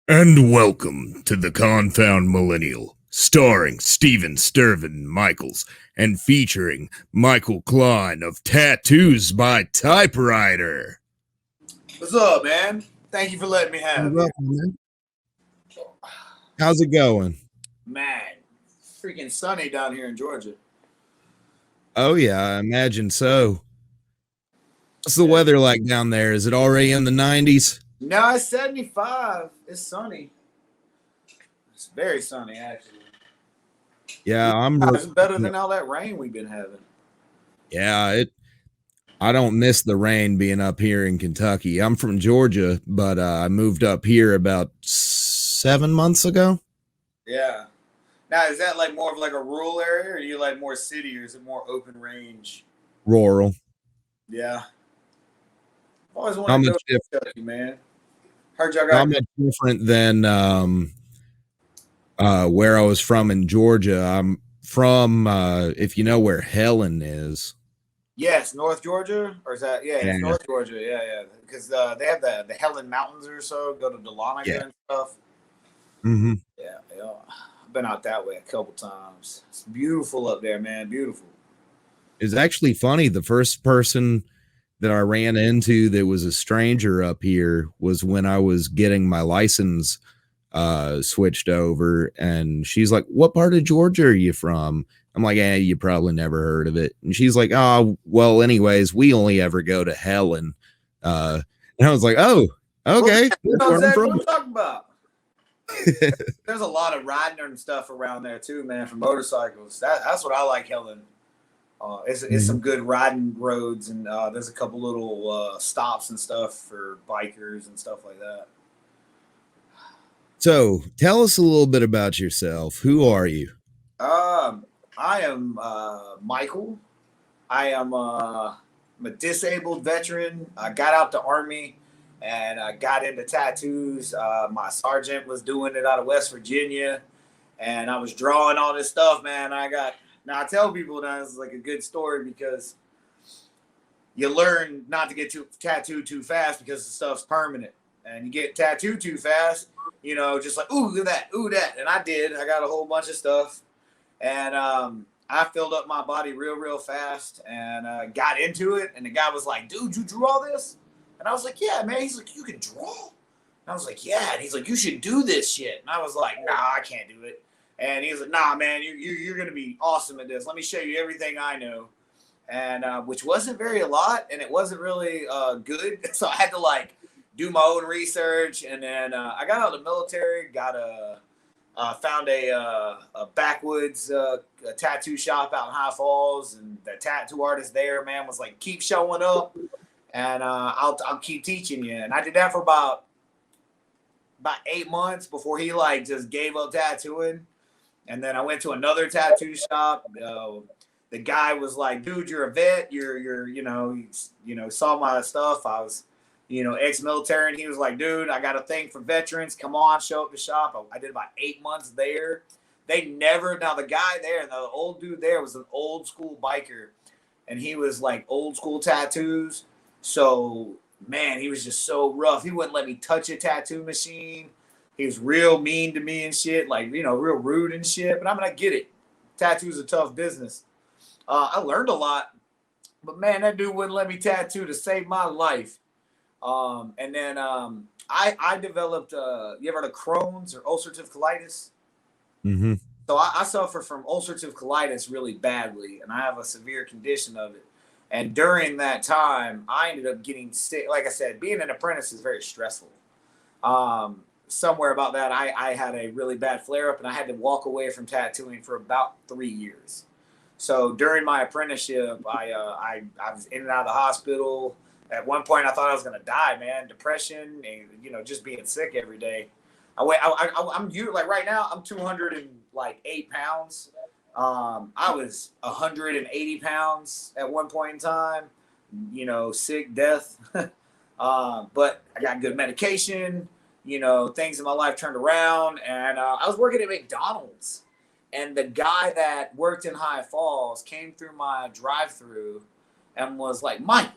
And welcome to the Confound Millennial, starring Steven Stirvin Michaels and featuring Michael Kline of Tattoos by Typewriter. What's up, man? Thank you for letting me have You're you. welcome, man. How's it going? Man, freaking sunny down here in Georgia. Oh, yeah, I imagine so. What's the weather like down there? Is it already in the 90s? No, it's 75. It's sunny. It's very sunny, actually. Yeah, It's better than all that rain we've been having. Yeah, I don't miss the rain being up here in Kentucky. I'm from Georgia, but I moved up here about 7 months ago. Yeah. Now, is that like more of like a rural area, or are you like more city, or is it more open range? Rural. Yeah. I've always wanted to go to Kentucky, man. Heard y'all got not much different than where I was from in Georgia. I'm from if you know where Helen is. Yes, North Georgia, or is that it's North Georgia? Yeah, because they have the Helen Mountains or so. Go to Dahlonega and stuff. Mm-hmm. Yeah, I've been out that way a couple times. It's beautiful up there, man. Beautiful. It's actually funny. The first person that I ran into that was a stranger up here was when I was getting my license switched over, and she's like, "What part of Georgia are you from?" I'm like, you probably never heard of it. And she's like, "Oh, well, anyways, we only ever go to Helen." And I was like, "Oh, okay." What are you talking about? There's a lot of riding and stuff around there too, man, for motorcycles. That's what I like, Helen. It's some good riding roads, and there's a couple little stops and stuff for bikers and stuff like that. So tell us a little bit about yourself. Who are you? I am Michael. I'm a disabled veteran. I got out the Army and I got into tattoos. My sergeant was doing it out of West Virginia, and I was drawing all this stuff, man. Now I tell people that it's like a good story because you learn not to get tattooed too fast because the stuff's permanent. And you get tattooed too fast, just like, ooh, look at that, ooh, that. And I did. I got a whole bunch of stuff. And I filled up my body real fast and got into it. And the guy was like, dude, you drew all this? And I was like, yeah, man. He's like, you can draw? And I was like, yeah. And he's like, you should do this shit. And I was like, nah, I can't do it. And he was like, nah, man, you're going to be awesome at this. Let me show you everything I know. And which wasn't very a lot, and it wasn't really good. So I had to like do my own research. And then I got out of the military, found a backwoods a tattoo shop out in High Falls, and the tattoo artist there, man, was like, keep showing up, and I'll keep teaching you. And I did that for about 8 months before he like just gave up tattooing. And then I went to another tattoo shop. The guy was like, dude, you're a vet. You're saw my stuff. I was, ex-military. And he was like, dude, I got a thing for veterans. Come on, show up the shop. I did about 8 months there. Now the guy there, the old dude there was an old school biker. And he was like old school tattoos. So, man, he was just so rough. He wouldn't let me touch a tattoo machine. He was real mean to me and shit, like, real rude and shit. But I mean, I get it. Tattoo's a tough business. I learned a lot. But, man, that dude wouldn't let me tattoo to save my life. And then I developed, you ever heard of Crohn's or ulcerative colitis? Mm-hmm. So I suffer from ulcerative colitis really badly, and I have a severe condition of it. And during that time, I ended up getting sick. Like I said, being an apprentice is very stressful. Somewhere about that, I had a really bad flare-up, and I had to walk away from tattooing for about 3 years. So during my apprenticeship, I was in and out of the hospital. At one point, I thought I was going to die, man. Depression and, just being sick every day. I'm like right now, I'm 208 pounds. I was 180 pounds at one point in time, sick, death. But I got good medication, things in my life turned around, and I was working at McDonald's. And the guy that worked in High Falls came through my drive-thru and was like, Mike,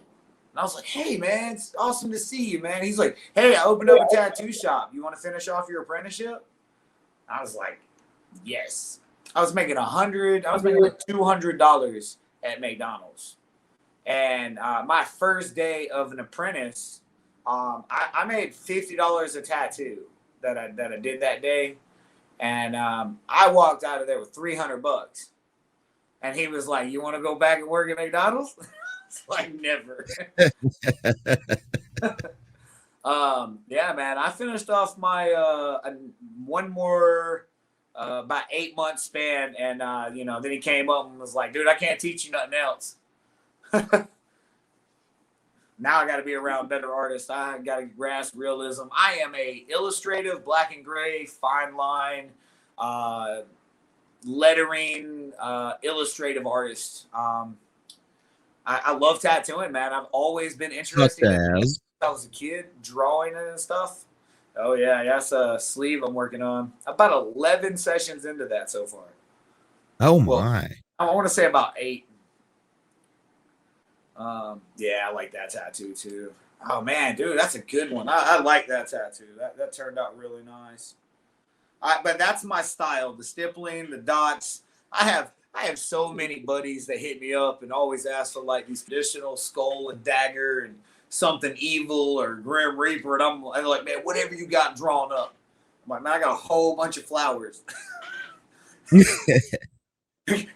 And I was like, hey, man, it's awesome to see you, man. He's like, hey, I opened up a tattoo shop. You want to finish off your apprenticeship? I was like, yes. I was making like $200 at McDonald's. And my first day of an apprentice, I made $50 a tattoo that I did that day. And I walked out of there with $300. And he was like, you want to go back and work at McDonald's? It's like, never. Yeah, man. I finished off my one more about 8 months span, and then he came up and was like, dude, I can't teach you nothing else. Now I got to be around better artists. I got to grasp realism. I am a illustrative, black and gray, fine line, lettering, illustrative artist. I love tattooing, man. I've always been interested in it. I was a kid, drawing it and stuff. Oh, yeah, that's a sleeve I'm working on. About 11 sessions into that so far. Oh, my. I want to say about 8. Yeah, I like that tattoo, too. Oh, man, dude, that's a good one. I like that tattoo. That turned out really nice. But that's my style, the stippling, the dots. I have so many buddies that hit me up and always ask for like these traditional skull and dagger and something evil or Grim Reaper, and I'm like, man, whatever you got drawn up. I'm like, man, I got a whole bunch of flowers.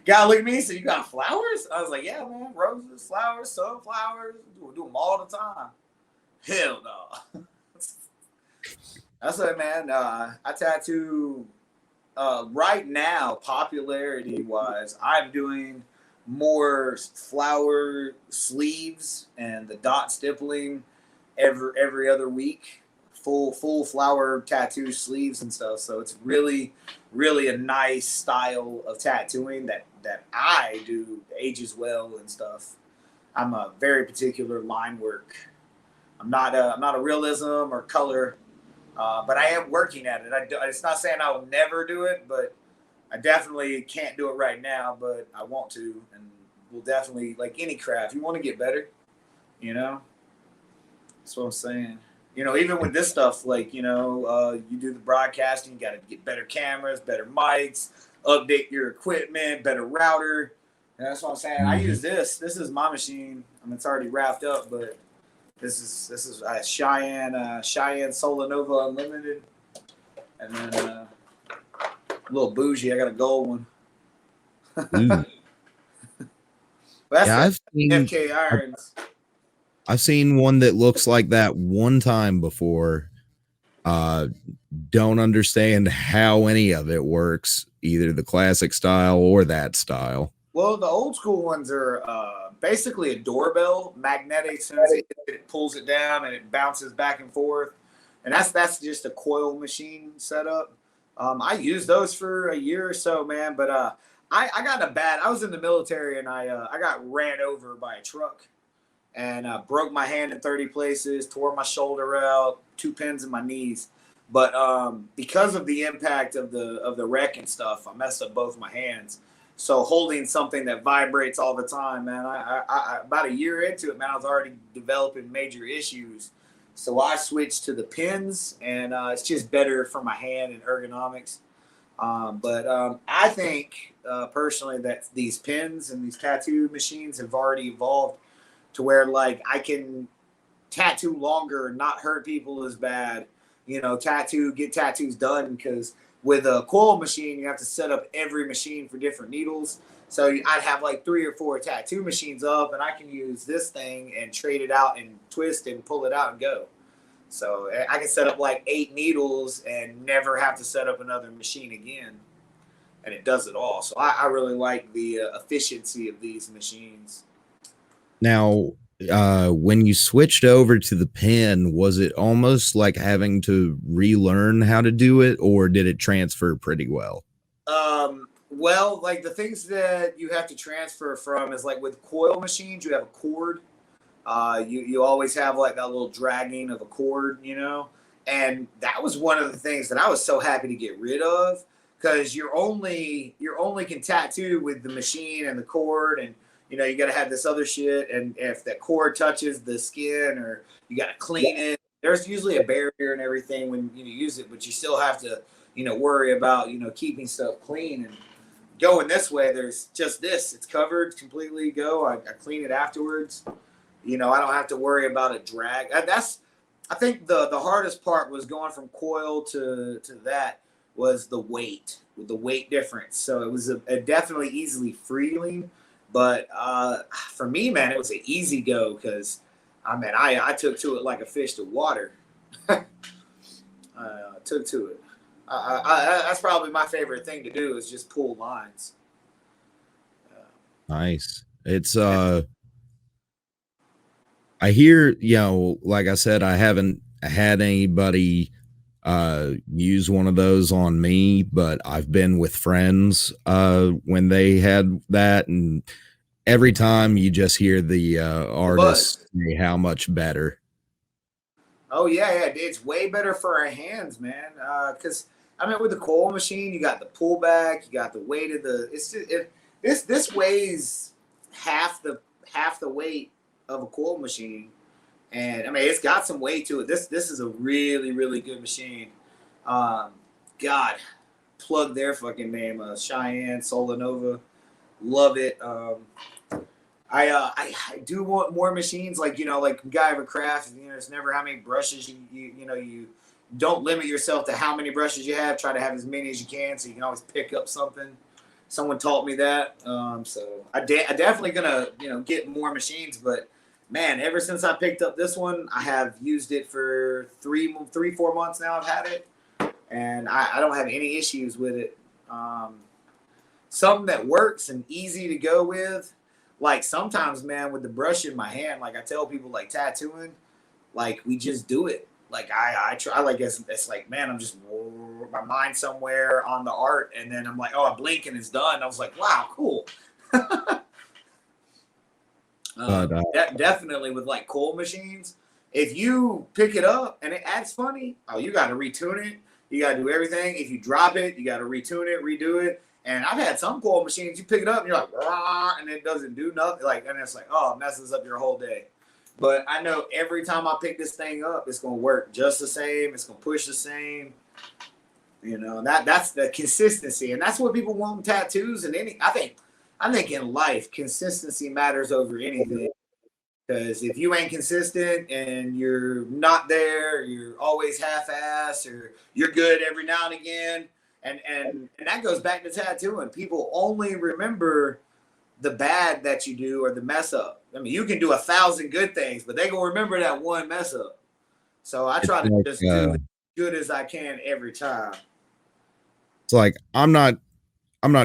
Guy looked at me and said, you got flowers? I was like, yeah, man, roses, flowers, sunflowers. We do them all the time. Hell no. That's it, man. I tattoo right now, popularity wise, I'm doing more flower sleeves and the dot stippling every other week, full flower tattoo sleeves and stuff. So it's really a nice style of tattooing that I do, ages well and stuff. I'm a very particular line work. I'm not a realism or color, but I am working at it. It's not saying I will never do it, but I definitely can't do it right now, but I want to, and we'll definitely, like any craft, you want to get better, That's what I'm saying. Even with this stuff, like, you do the broadcasting, you got to get better cameras, better mics, update your equipment, better router. And that's what I'm saying. I use this. This is my machine. I mean, it's already wrapped up, but this is Cheyenne Solanova Unlimited. And then a little bougie, I got a gold one. That's I've seen FK irons. I've seen one that looks like that one time before. Don't understand how any of it works, either the classic style or that style. Well, the old school ones are basically a doorbell, magnetic. As soon as it pulls it down and it bounces back and forth, and that's just a coil machine setup. I used those for a year or so, man. But I got I was in the military, and I got ran over by a truck, and broke my hand in 30 places, tore my shoulder out, 2 pins in my knees. But because of the impact of the wreck and stuff, I messed up both my hands. So holding something that vibrates all the time, man, I about a year into it, man, I was already developing major issues. So I switched to the pins, and it's just better for my hand and ergonomics. But I think personally that these pins and these tattoo machines have already evolved to where, like, I can tattoo longer, not hurt people as bad. Get tattoos done, because with a coil machine, you have to set up every machine for different needles. So I'd have like 3 or 4 tattoo machines up, and I can use this thing and trade it out and twist and pull it out and go. So I can set up like 8 needles and never have to set up another machine again. And it does it all. So I really like the efficiency of these machines. Now, when you switched over to the pen, was it almost like having to relearn how to do it, or did it transfer pretty well? Well, like the things that you have to transfer from is like with coil machines, you have a cord. You always have like that little dragging of a cord, and that was one of the things that I was so happy to get rid of, because you're only can tattoo with the machine and the cord, and you know, you got to have this other shit, and if that cord touches the skin, or you got to clean it. There's usually a barrier and everything when you use it, but you still have to, you know, worry about, you know, keeping stuff clean. And going this way, there's just this. It's covered completely. I clean it afterwards. You know, I don't have to worry about a drag. I think the hardest part was going from coil to that was the weight, with the weight difference. So it was a definitely easily freeing, but for me, man, it was an easy go because I took to it like a fish to water. Took to it. That's probably my favorite thing to do is just pull lines. Nice. It's I hear, you know, like I said, I haven't had anybody use one of those on me, but I've been with friends when they had that, and every time you just hear the artist say how much better. Oh yeah, it's way better for our hands, man. Because with the coil machine, you got the pullback, you got the weight of the. This weighs half the weight of a coil machine, and it's got some weight to it. This is a really, really good machine. God, plug their fucking name, Cheyenne Solanova, love it. I do want more machines, like, you know, like Guy of a Craft. You know, it's never how many brushes you don't limit yourself to how many brushes you have. Try to have as many as you can, so you can always pick up something. Someone taught me that. So I definitely gonna, you know, get more machines. But man, ever since I picked up this one, I have used it for 4 months now. I've had it, and I don't have any issues with it. Something that works and easy to go with. Like sometimes, man, with the brush in my hand, like I tell people, like tattooing, like we just do it. Like I try, like it's like, man, I'm just my mind somewhere on the art, and then I'm like, oh, I blink and it's done. I was like, wow, cool. Definitely with like coil machines, if you pick it up and it acts funny, oh, you got to retune it. You got to do everything. If you drop it, you got to retune it, redo it. And I've had some coil machines, you pick it up and you're like, rah, and it doesn't do nothing. Like, and it's like, oh, it messes up your whole day. But I know every time I pick this thing up, it's gonna work just the same. It's gonna push the same. You know, that's the consistency, and that's what people want in tattoos. And I think in life, consistency matters over anything. Because if you ain't consistent and you're not there, you're always half-assed, or you're good every now and again. And that goes back to tattooing. People only remember the bad that you do or the mess up. You can do 1,000 good things, but they gonna remember that one mess up. So I try to just do as good as I can every time. It's like I'm not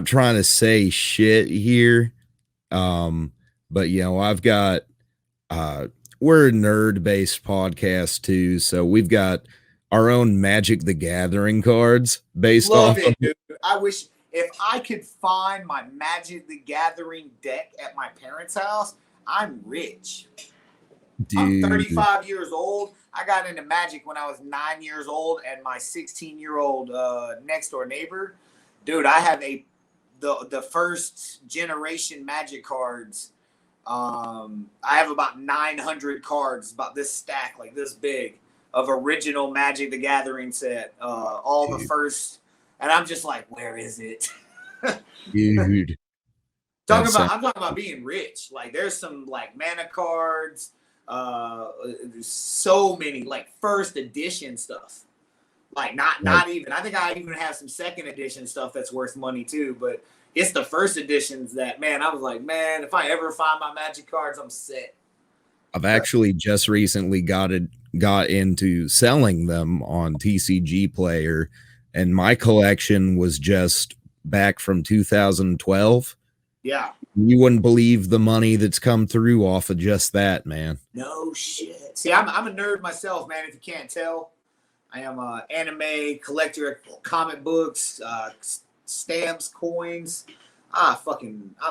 trying to say shit here, but you know, I've got we're a nerd-based podcast too, so we've got our own Magic the Gathering cards based Love off it, dude. I wish if I could find my Magic the Gathering deck at my parents' house, I'm rich. Dude. I'm 35 years old. I got into Magic when I was 9 years old, and my 16-year-old next door neighbor, dude, I have the first generation Magic cards. I have about 900 cards, about this stack, like this big, of original Magic the Gathering set, all the first, and I'm just like, where is it? Dude. I'm talking about being rich. Like there's some like mana cards, there's so many like first edition stuff. Like not even, I think I even have some second edition stuff that's worth money too, but it's the first editions that, man, I was like, man, if I ever find my Magic cards, I'm set. I've actually just recently got into selling them on TCG Player, and my collection was just back from 2012. Yeah. You wouldn't believe the money that's come through off of just that, man. No shit. See, I'm a nerd myself, man, if you can't tell. I am an anime collector of comic books, stamps, coins. I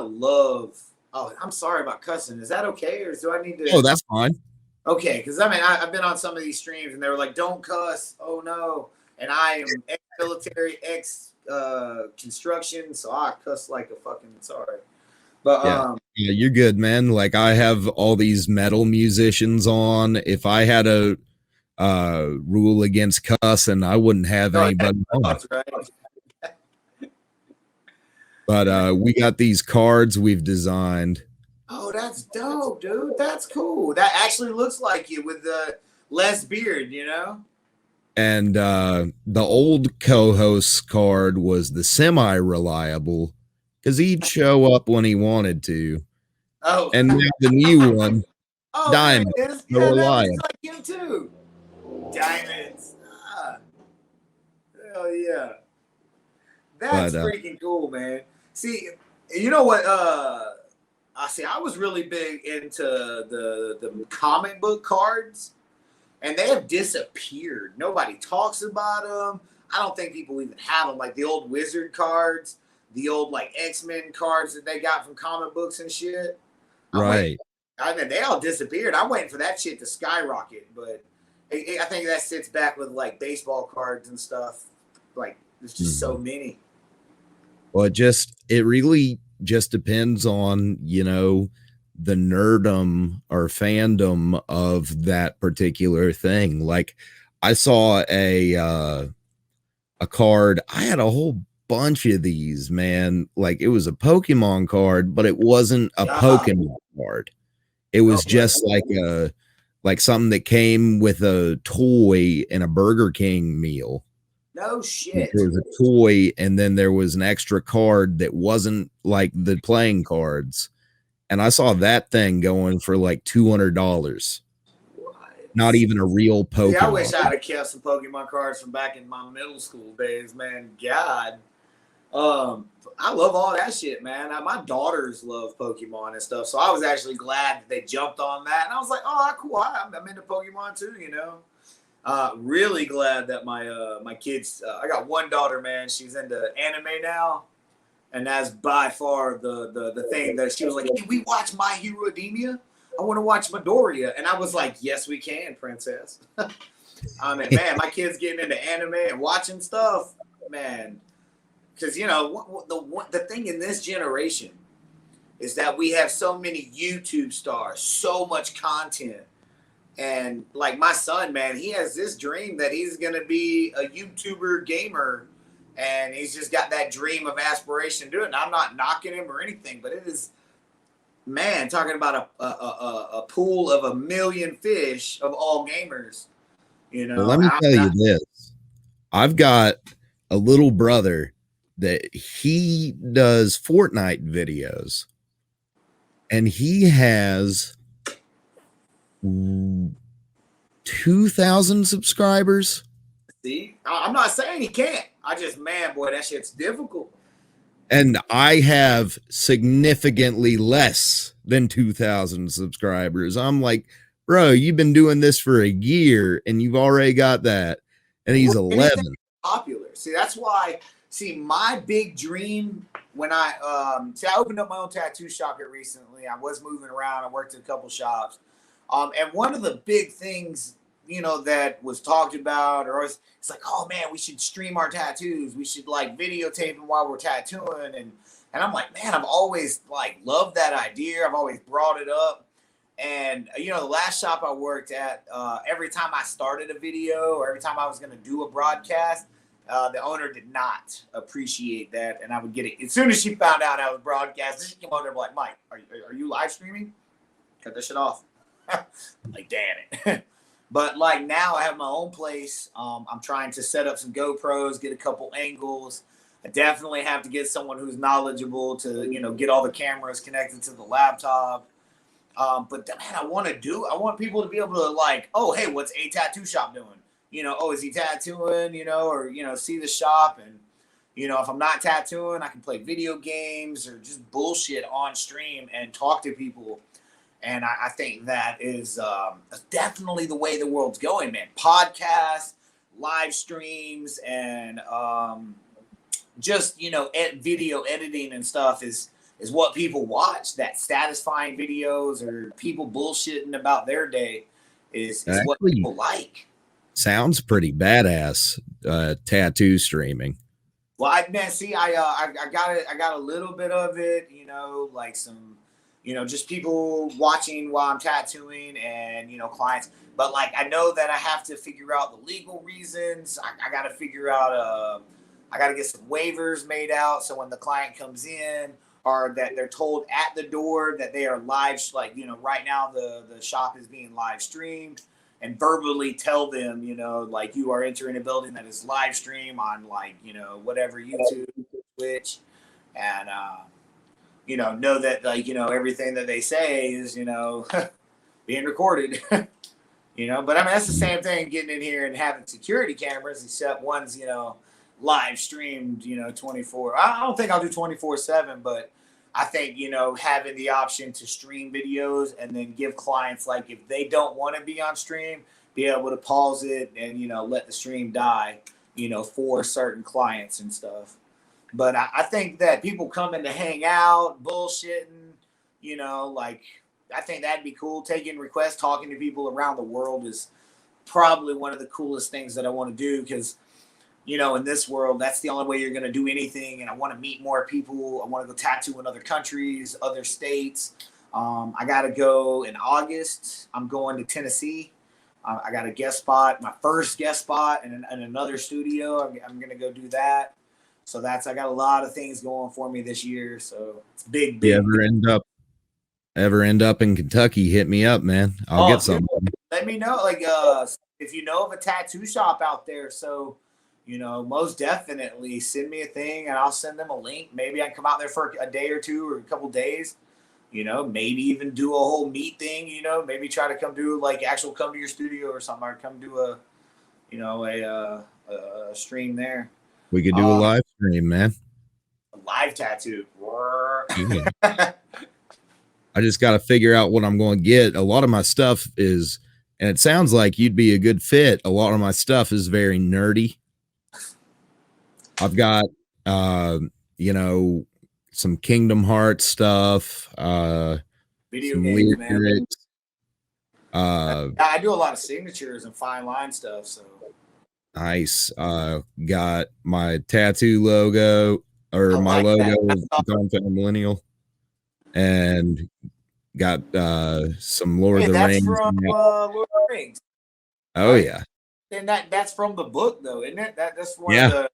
love. Oh, I'm sorry about cussing. Is that okay, or do I need to? Oh, that's fine. Okay, because I've been on some of these streams and they were like, "Don't cuss." Oh no, and I am ex-military, construction, so I cuss like a fucking sorry. But Yeah, you're good, man. Like I have all these metal musicians on. If I had a rule against cussing, I wouldn't have no, anybody on. that's right. But we got these cards we've designed. Oh, that's dope, dude. That's cool. That actually looks like you with the less beard, you know? And the old co-host card was the semi-reliable because he'd show up when he wanted to. Oh. And now the new one, Oh, Diamond, there it is. so Yeah, that reliable. looks like him too. Diamonds. Ah, hell yeah. That's But freaking cool, man. See, you know what? I was really big into the comic book cards, and they have disappeared. Nobody talks about them. I don't think people even have them. Like the old Wizard cards, the old like X-Men cards that they got from comic books and shit. right. I mean, they all disappeared. I'm waiting for that shit to skyrocket, but I think that sits back with like baseball cards and stuff. Like there's just so many. Well, it really just depends on, the nerdum or fandom of that particular thing. Like I saw a card. I had a whole bunch of these, man. Like it was a Pokemon card, but it wasn't a Pokemon card. It was just like something that came with a toy in a Burger King meal. No shit. There was a toy, and then there was an extra card that wasn't like the playing cards. And I saw that thing going for like $200. Not even a real Pokemon. Yeah, I wish I'd have kept some Pokemon cards from back in my middle school days, man. God. I love all that shit, man. My daughters love Pokemon and stuff, so I was actually glad that they jumped on that. And I was like, oh, cool. I'm into Pokemon too, you know. Really glad that my kids. I got one daughter, man. She's into anime now, and that's by far the thing that she was like, "Can we watch My Hero Academia? I want to watch Midoriya." And I was like, "Yes, we can, princess." I mean, man, my kids getting into anime and watching stuff, man. Because the thing in this generation is that we have so many YouTube stars, so much content. And like my son, man, he has this dream that he's going to be a YouTuber gamer, and he's just got that dream of aspiration to do it. And I'm not knocking him or anything, but it is, man, talking about a pool of 1 million fish of all gamers. Well, let me tell you this. I've got a little brother that he does Fortnite videos, and he has 2,000 subscribers. See, I'm not saying he can't. I just, man, boy, that shit's difficult. And I have significantly less than 2,000 subscribers. I'm like, bro, you've been doing this for a year and you've already got that. And he's 11. Popular. See, that's why. See, my big dream when I opened up my own tattoo shop here recently. I was moving around. I worked at a couple shops. And one of the big things, that was talked about, it's like, oh man, we should stream our tattoos. We should like videotape them while we're tattooing. And I'm like, man, I've always like loved that idea. I've always brought it up. And, the last shop I worked at, every time I started a video or every time I was going to do a broadcast, the owner did not appreciate that. And I would get it. As soon as she found out I was broadcasting, she came over there like, Mike, are you live streaming? Cut that shit off. Like, damn it. But like now I have my own place. I'm trying to set up some GoPros, get a couple angles. I definitely have to get someone who's knowledgeable to, get all the cameras connected to the laptop. But man, I want people to be able to like, oh, hey, what's a tattoo shop doing? Oh, is he tattooing, or, see the shop. And, if I'm not tattooing, I can play video games or just bullshit on stream and talk to people. And I think that is definitely the way the world's going, man. Podcasts, live streams, and just, video editing and stuff is what people watch. That satisfying videos or people bullshitting about their day is what people like. Sounds pretty badass, tattoo streaming. Well, man, see, I got it. I got a little bit of it, you know, like some, you know, just people watching while I'm tattooing, and you know, clients. But like, I know that I have to figure out the legal reasons. I got to figure out. I got to get some waivers made out, so when the client comes in, or that they're told at the door that they are live, like, you know, right now the shop is being live streamed, and verbally tell them, you know, like, you are entering a building that is live stream on, like, you know, whatever, YouTube, Twitch, and you know that, like, you know, everything that they say is, you know, being recorded. You know, but I mean, that's the same thing getting in here and having security cameras, except one's, you know, live streamed, you know, 24. I don't think I'll do 24/7, but I think, you know, having the option to stream videos and then give clients, like, if they don't want to be on stream, be able to pause it and, you know, let the stream die, you know, for certain clients and stuff. But I think that people coming to hang out, bullshitting, you know, like, I think that'd be cool. Taking requests, talking to people around the world is probably one of the coolest things that I want to do, because, you know, in this world, that's the only way you're going to do anything. And I want to meet more people. I want to go tattoo in other countries, other states. I got to go in August. I'm going to Tennessee. I got a guest spot, my first guest spot in another studio. I'm going to go do that. So I got a lot of things going for me this year. So it's big. You ever end up in Kentucky, hit me up, man. I'll get something. Let me know, like, if you know of a tattoo shop out there. So, you know, most definitely send me a thing and I'll send them a link. Maybe I can come out there for a day or two or a couple days, you know, maybe even do a whole meet thing, you know, maybe try to come do, like, come to your studio or something, or come do a, you know, a stream there. We could do a live stream, man. A live tattoo. I just got to figure out what I'm going to get. A lot of my stuff is, and it sounds like you'd be a good fit. A lot of my stuff is very nerdy. I've got, you know, some Kingdom Hearts stuff, video games, man. I do a lot of signatures and fine line stuff. So nice. Got my tattoo logo, or my logo is Confound Millennial, and got some Lord of the Rings. From Lord of the Rings. Oh, right? Yeah. And that's from the book, though, isn't it? That's one of the.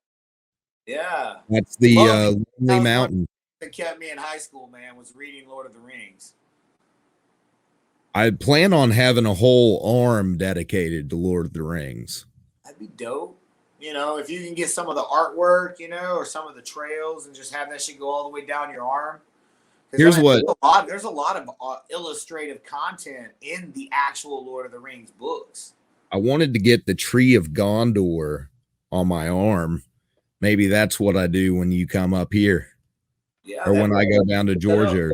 Yeah. That's the Lonely Mountain. That kept me in high school, man, was reading Lord of the Rings. I plan on having a whole arm dedicated to Lord of the Rings. That'd be dope. You know, if you can get some of the artwork, you know, or some of the trails, and just have that shit go all the way down your arm. Here's there's a lot of illustrative content in the actual Lord of the Rings books. I wanted to get the Tree of Gondor on my arm. Maybe that's what I do when you come up here. Yeah, or when I go down to Georgia.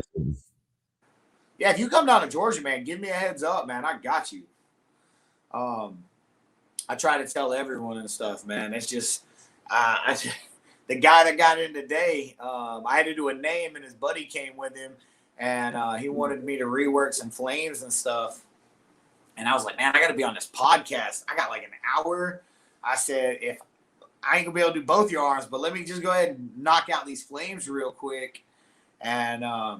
Yeah, if you come down to Georgia, man, give me a heads up, man. I got you. I try to tell everyone and stuff, man. It's just the guy that got in today, I had to do a name, and his buddy came with him, and he wanted me to rework some flames and stuff. And I was like, man, I got to be on this podcast. I got like an hour. I said, if I ain't gonna be able to do both your arms, but let me just go ahead and knock out these flames real quick. And I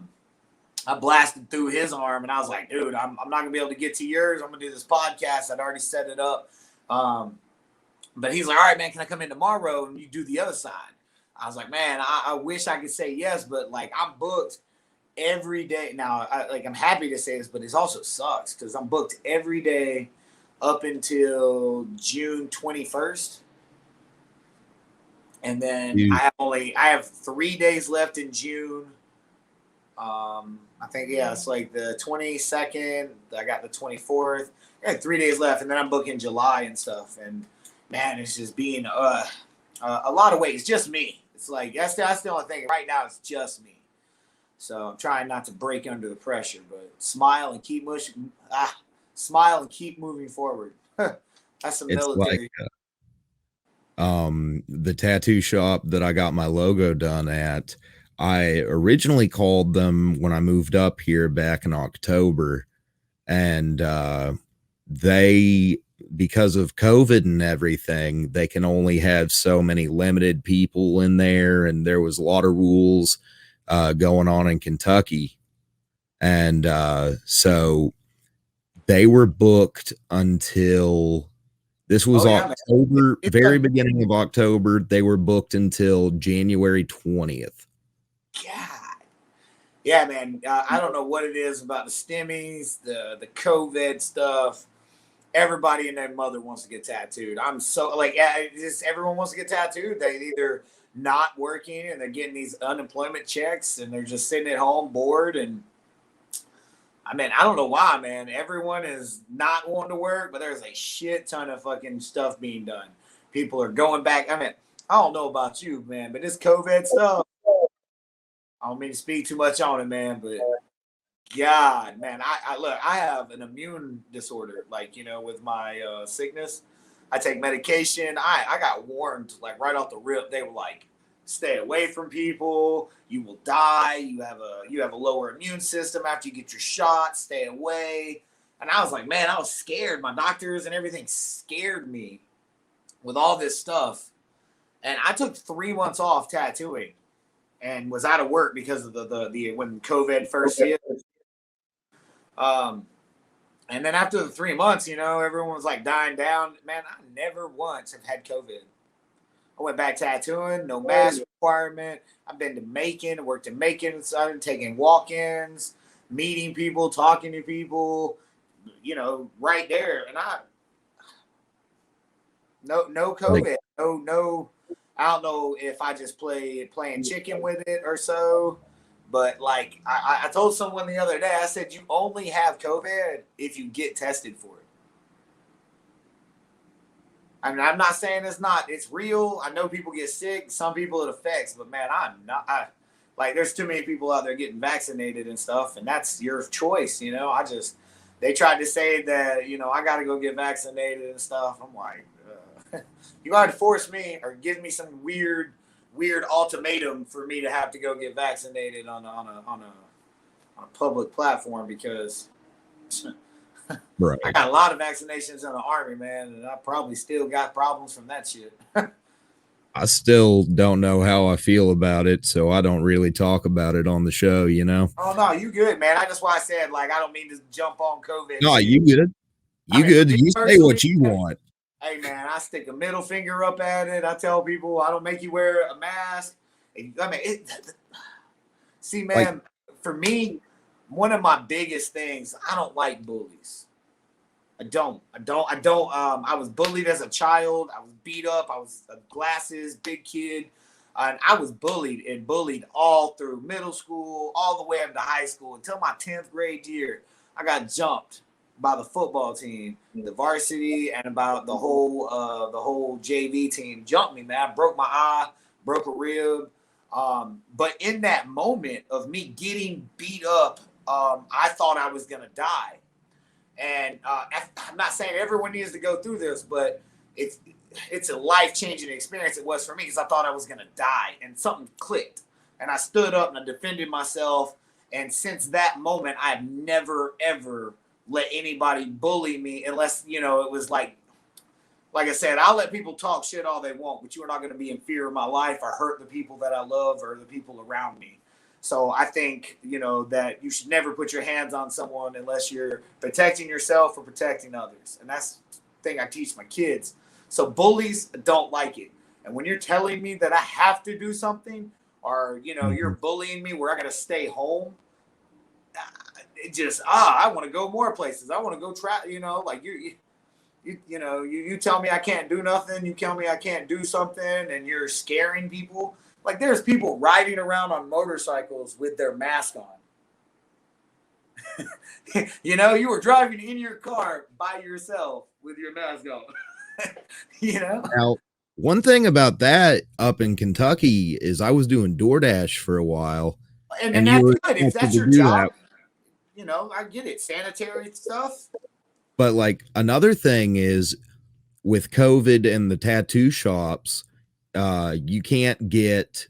blasted through his arm, and I was like, dude, I'm not gonna be able to get to yours. I'm gonna do this podcast. I'd already set it up. But he's like, all right, man, can I come in tomorrow and you do the other side? I was like, man, I wish I could say yes, but like, I'm booked every day. Now, I'm happy to say this, but it also sucks because I'm booked every day up until June 21st. And then I have 3 days left in June. I think, it's like the 22nd. I got the 24th. I had 3 days left, and then I'm booking July and stuff. And man, it's just being a lot of ways. Just me. It's like that's the only thing right now. It's just me. So I'm trying not to break under the pressure, but smile and keep smile and keep moving forward. That's some military. Like, the tattoo shop that I got my logo done at, I originally called them when I moved up here back in October, and they because of COVID and everything, they can only have so many limited people in there, and there was a lot of rules going on in Kentucky, and so they were booked until this was October, very beginning of October. They were booked until January 20th. God. Yeah, man. I don't know what it is about the stimmies, the COVID stuff. Everybody and their mother wants to get tattooed. I'm so like, yeah, just everyone wants to get tattooed. They either not working and they're getting these unemployment checks and they're just sitting at home bored. And I mean, I don't know why, man. Everyone is not wanting to work, but there's a shit ton of fucking stuff being done. People are going back. I mean, I don't know about you, man, but this COVID stuff, I don't mean to speak too much on it, man, but God, man, I look, I have an immune disorder, like, you know, with my sickness. I take medication. I got warned like right off the rip. They were like, stay away from people. You will die. You have a lower immune system after you get your shot. Stay away. And I was like, man, I was scared. My doctors and everything scared me with all this stuff. And I took 3 months off tattooing and was out of work because of the when COVID first hit. And then after the 3 months, you know, everyone was like dying down. Man, I never once have had COVID. I went back tattooing, no mask requirement. I've been to Macon, worked in Macon, started taking walk-ins, meeting people, talking to people, you know, right there. And no COVID, no. I don't know if I just playing chicken with it or so. But like I told someone the other day, I said, you only have COVID if you get tested for it. I mean, I'm not saying it's real. I know people get sick. Some people it affects, but man, like there's too many people out there getting vaccinated and stuff, and that's your choice. You know, they tried to say that, you know, I got to go get vaccinated and stuff. I'm like, you got to force me or give me some weird ultimatum for me to have to go get vaccinated on a public platform, because right. I got a lot of vaccinations in the Army, man, and I probably still got problems from that shit. I still don't know how I feel about it, so I don't really talk about it on the show, you know? Oh, no, you good, man. That's why I said, like, I don't mean to jump on COVID. No, you good. Good. You say what you want. Hey, man, I stick a middle finger up at it. I tell people I don't make you wear a mask. I mean, see, man, like, for me, one of my biggest things, I don't like bullies. I don't. I was bullied as a child. I was beat up. I was glasses, big kid. And I was bullied all through middle school, all the way up to high school until my 10th grade year. I got jumped by the football team, the varsity, and about the whole JV team jumped me, man. I broke my eye, broke a rib. But in that moment of me getting beat up, I thought I was gonna die. And I'm not saying everyone needs to go through this, but it's a life-changing experience. It was for me, because I thought I was gonna die, and something clicked, and I stood up and I defended myself. And since that moment, I've never ever let anybody bully me, unless, you know, it was like I said, I'll let people talk shit all they want, but you are not going to be in fear of my life or hurt the people that I love or the people around me. So I think, you know, that you should never put your hands on someone unless you're protecting yourself or protecting others. And that's the thing I teach my kids. So bullies don't like it. And when you're telling me that I have to do something, or, you know, you're bullying me where I got to stay home, it just, I want to go more places. I want to go try, you know, like you tell me I can't do nothing. You tell me I can't do something, and you're scaring people. Like, there's people riding around on motorcycles with their mask on. You know, you were driving in your car by yourself with your mask on. You know? Now, one thing about that up in Kentucky is I was doing DoorDash for a while. And that's good. If that's your job, you know, I get it. Sanitary stuff. But like, another thing is with COVID and the tattoo shops, you can't get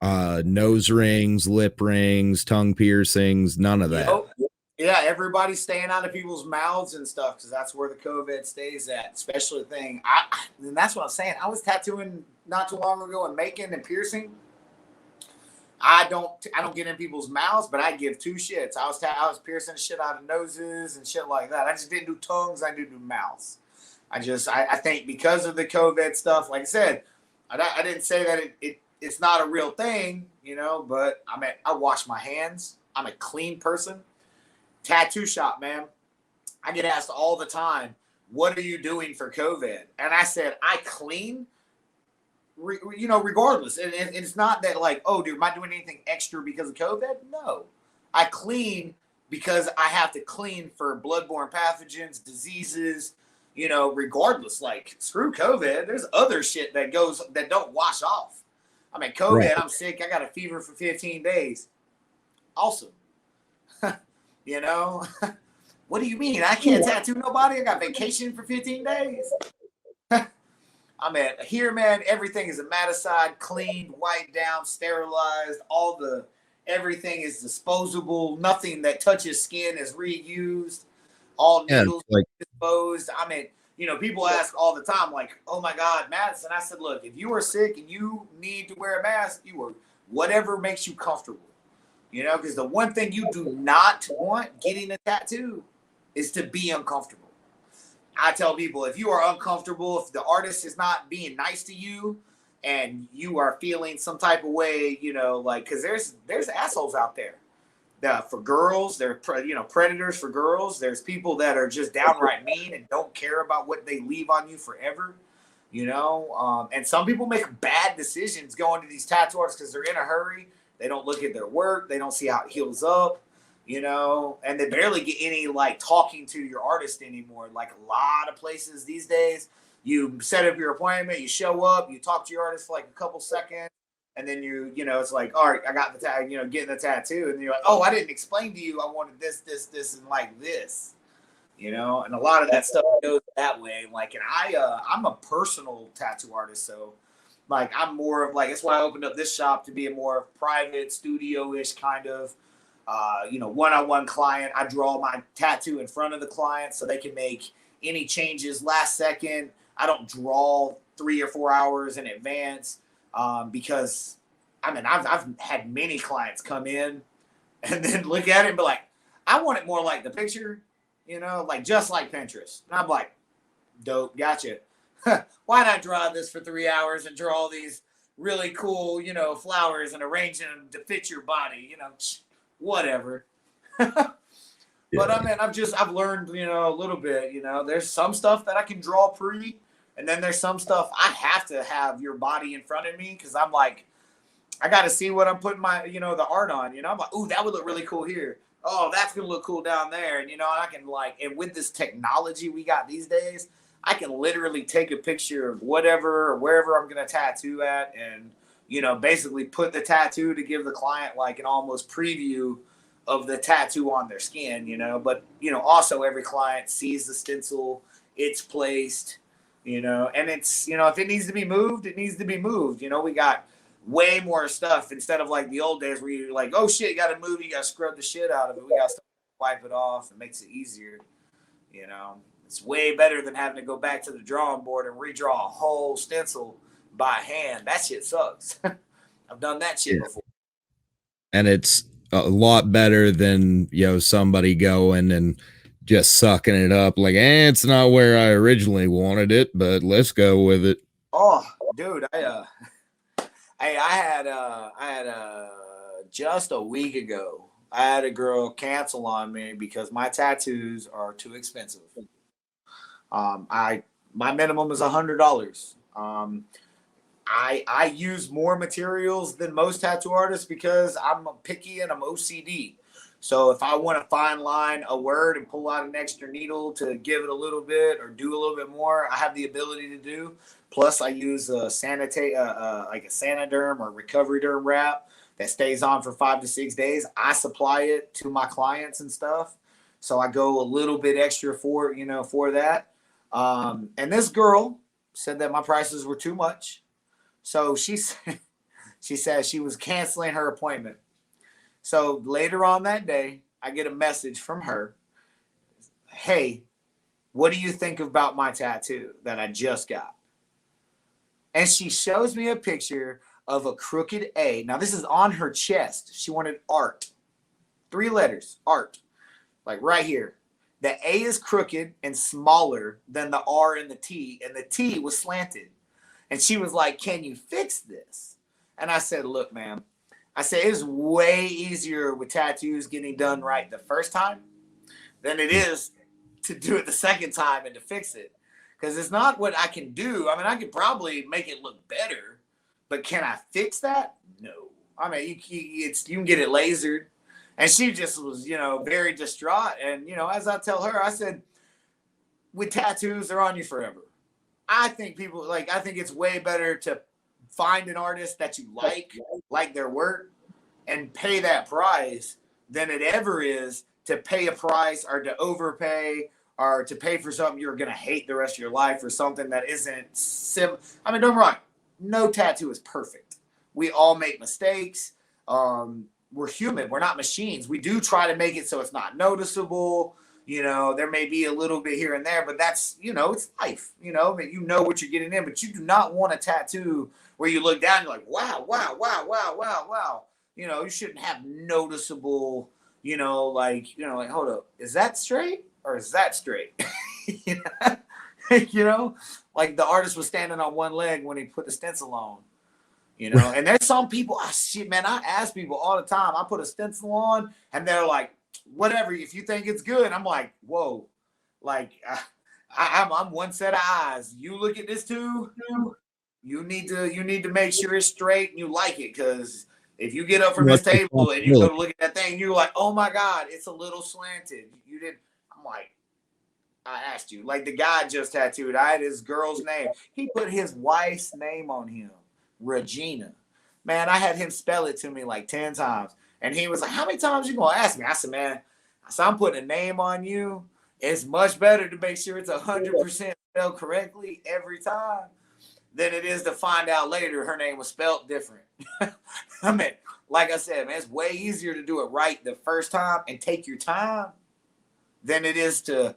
nose rings, lip rings, tongue piercings, none of that. Yeah, everybody's staying out of people's mouths and stuff because that's where the COVID stays at. Especially the thing, and that's what I'm saying. I was tattooing not too long ago and making and piercing. I don't get in people's mouths, but I give two shits. I was piercing the shit out of noses and shit like that. I just didn't do tongues. I didn't do mouths. I think because of the COVID stuff, like I said, I didn't say that it's not a real thing, but I wash my hands. I'm a clean person. Tattoo shop, man. I get asked all the time, what are you doing for COVID? And I said, I clean, regardless. And it's not that like, oh, dude, am I doing anything extra because of COVID? No. I clean because I have to clean for bloodborne pathogens, diseases, regardless. Like, screw COVID. There's other shit that don't wash off. I mean, COVID, right. I'm sick. I got a fever for 15 days. Awesome. What do you mean? I can't tattoo nobody? I got vacation for 15 days. I mean, here, man, everything is ematicide, cleaned, wiped down, sterilized. Everything is disposable. Nothing that touches skin is reused. All needles disposed. I mean, people ask all the time, like, oh my God, Madison. I said, look, if you are sick and you need to wear a mask, whatever makes you comfortable. Because the one thing you do not want getting a tattoo is to be uncomfortable. I tell people, if you are uncomfortable, if the artist is not being nice to you and you are feeling some type of way, because there's assholes out there. For girls, they're predators for girls. There's people that are just downright mean and don't care about what they leave on you forever. And some people make bad decisions going to these tattoo artists because they're in a hurry. They don't look at their work. They don't see how it heals up, and they barely get any like talking to your artist anymore. Like a lot of places these days, you set up your appointment, you show up, you talk to your artist for like a couple seconds, and then it's like, all right, I got the getting the tattoo, and you're like, oh, I didn't explain to you I wanted this, and like this, and a lot of that stuff goes that way. Like, and I'm a personal tattoo artist, so. Like, I'm more of like, that's why I opened up this shop to be a more private studio-ish kind of, one-on-one client. I draw my tattoo in front of the client so they can make any changes last second. I don't draw 3 or 4 hours in advance because, I've had many clients come in and then look at it and be like, I want it more like the picture, like just like Pinterest. And I'm like, dope, gotcha. Why not draw this for 3 hours and draw all these really cool, flowers and arrange them to fit your body, whatever. But I've learned, a little bit, there's some stuff that I can draw pre, and then there's some stuff I have to have your body in front of me because I'm like, I got to see what I'm putting my, the art on, I'm like, ooh, that would look really cool here. Oh, that's going to look cool down there. And, I can and with this technology we got these days, I can literally take a picture of whatever or wherever I'm going to tattoo at and, basically put the tattoo to give the client like an almost preview of the tattoo on their skin, but, also every client sees the stencil, it's placed, and it's, if it needs to be moved, it needs to be moved. We got way more stuff instead of like the old days where you're like, oh shit, you got to move, you got to scrub the shit out of it. We got to wipe it off. It makes it easier, It's way better than having to go back to the drawing board and redraw a whole stencil by hand. That shit sucks. I've done that shit before. And it's a lot better than, somebody going and just sucking it up like, it's not where I originally wanted it, but let's go with it. Oh, dude, I had just a week ago, I had a girl cancel on me because my tattoos are too expensive. My minimum is $100. I use more materials than most tattoo artists because I'm picky and I'm OCD. So if I want to fine line a word and pull out an extra needle to give it a little bit or do a little bit more, I have the ability to do. Plus, I use like a Saniderm or Recovery Derm wrap that stays on for 5 to 6 days. I supply it to my clients and stuff. So I go a little bit extra for that. And this girl said that my prices were too much. So she said she was canceling her appointment. So later on that day, I get a message from her. Hey, what do you think about my tattoo that I just got? And she shows me a picture of a crooked A. Now, this is on her chest. She wanted art. 3 letters, art. Like right here. The A is crooked and smaller than the R and the T was slanted. And she was like, can you fix this? And I said, look, ma'am, I said, it's way easier with tattoos getting done right the first time than it is to do it the second time and to fix it. Because it's not what I can do. I mean, I could probably make it look better, but can I fix that? No. I mean, you can get it lasered. And she just was, very distraught. And, as I tell her, I said, with tattoos, they're on you forever. I think it's way better to find an artist that you like their work, and pay that price than it ever is to pay a price or to overpay or to pay for something you're going to hate the rest of your life, or something that isn't I mean, don't get me wrong. No tattoo is perfect. We all make mistakes. We're human. We're not machines. We do try to make it so it's not noticeable. There may be a little bit here and there, but that's, it's life. You know what you're getting in, but you do not want a tattoo where you look down and you're like, wow, wow, wow, wow, wow, wow. You shouldn't have noticeable, hold up, is that straight or is that straight? Like the artist was standing on one leg when he put the stencil on. And there's some people, I ask people all the time, I put a stencil on and they're like, whatever, if you think it's good. I'm like, whoa, like I'm one set of eyes. You look at this too, you need to make sure it's straight and you like it. Because if you get up from this table and you go to look at that thing, you're like, oh my God, it's a little slanted. You didn't, I'm like, I asked you, like the guy just tattooed, I had his girl's name. He put his wife's name on him. Regina. Man, I had him spell it to me like 10 times. And he was like, how many times you going to ask me? I said, man, I'm putting a name on you. It's much better to make sure it's 100% spelled correctly every time than it is to find out later her name was spelled different. I mean, like I said, man, it's way easier to do it right the first time and take your time than it is to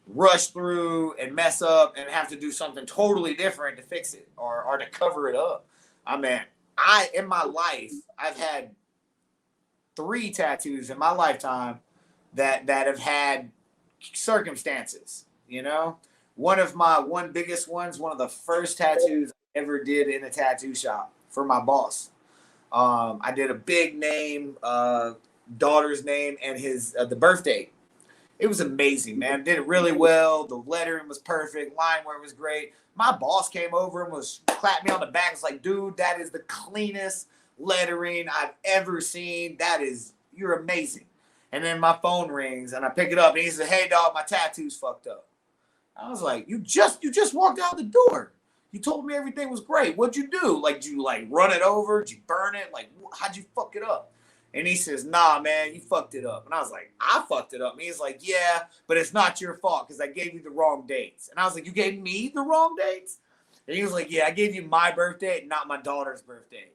rush through and mess up and have to do something totally different to fix it or to cover it up. I mean, in my life, I've had 3 tattoos in my lifetime that have had circumstances, One of my biggest ones, one of the first tattoos I ever did in a tattoo shop for my boss. I did a big name, daughter's name, and the birth date. It was amazing, man. Did it really well. The lettering was perfect. Line work was great. My boss came over and was clapped me on the back. It's like, dude, that is the cleanest lettering I've ever seen. You're amazing. And then my phone rings and I pick it up and he said, hey dog, my tattoo's fucked up. I was like, you just walked out the door. You told me everything was great. What'd you do? Like, did you run it over? Did you burn it? Like, how'd you fuck it up? And he says, nah, man, you fucked it up. And I was like, I fucked it up. And he's like, yeah, but it's not your fault because I gave you the wrong dates. And I was like, you gave me the wrong dates? And he was like, yeah, I gave you my birthday, not my daughter's birthday.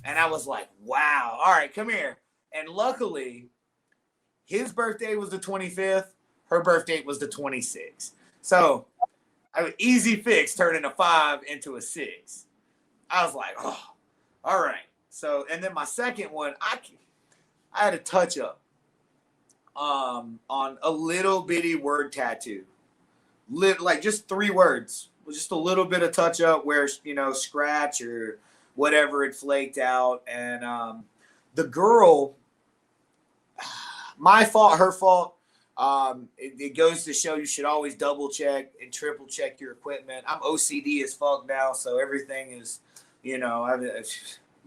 And I was like, wow. All right, come here. And luckily, his birthday was the 25th. Her birthday was the 26th. So easy fix turning a 5 into a 6. I was like, oh, all right. So, and then my second one, I had a touch up on a little bitty word tattoo. Like just 3 words. Just a little bit of touch up where, scratch or whatever it flaked out. And the girl, my fault, her fault. It goes to show you should always double check and triple check your equipment. I'm OCD as fuck now, so everything is, I've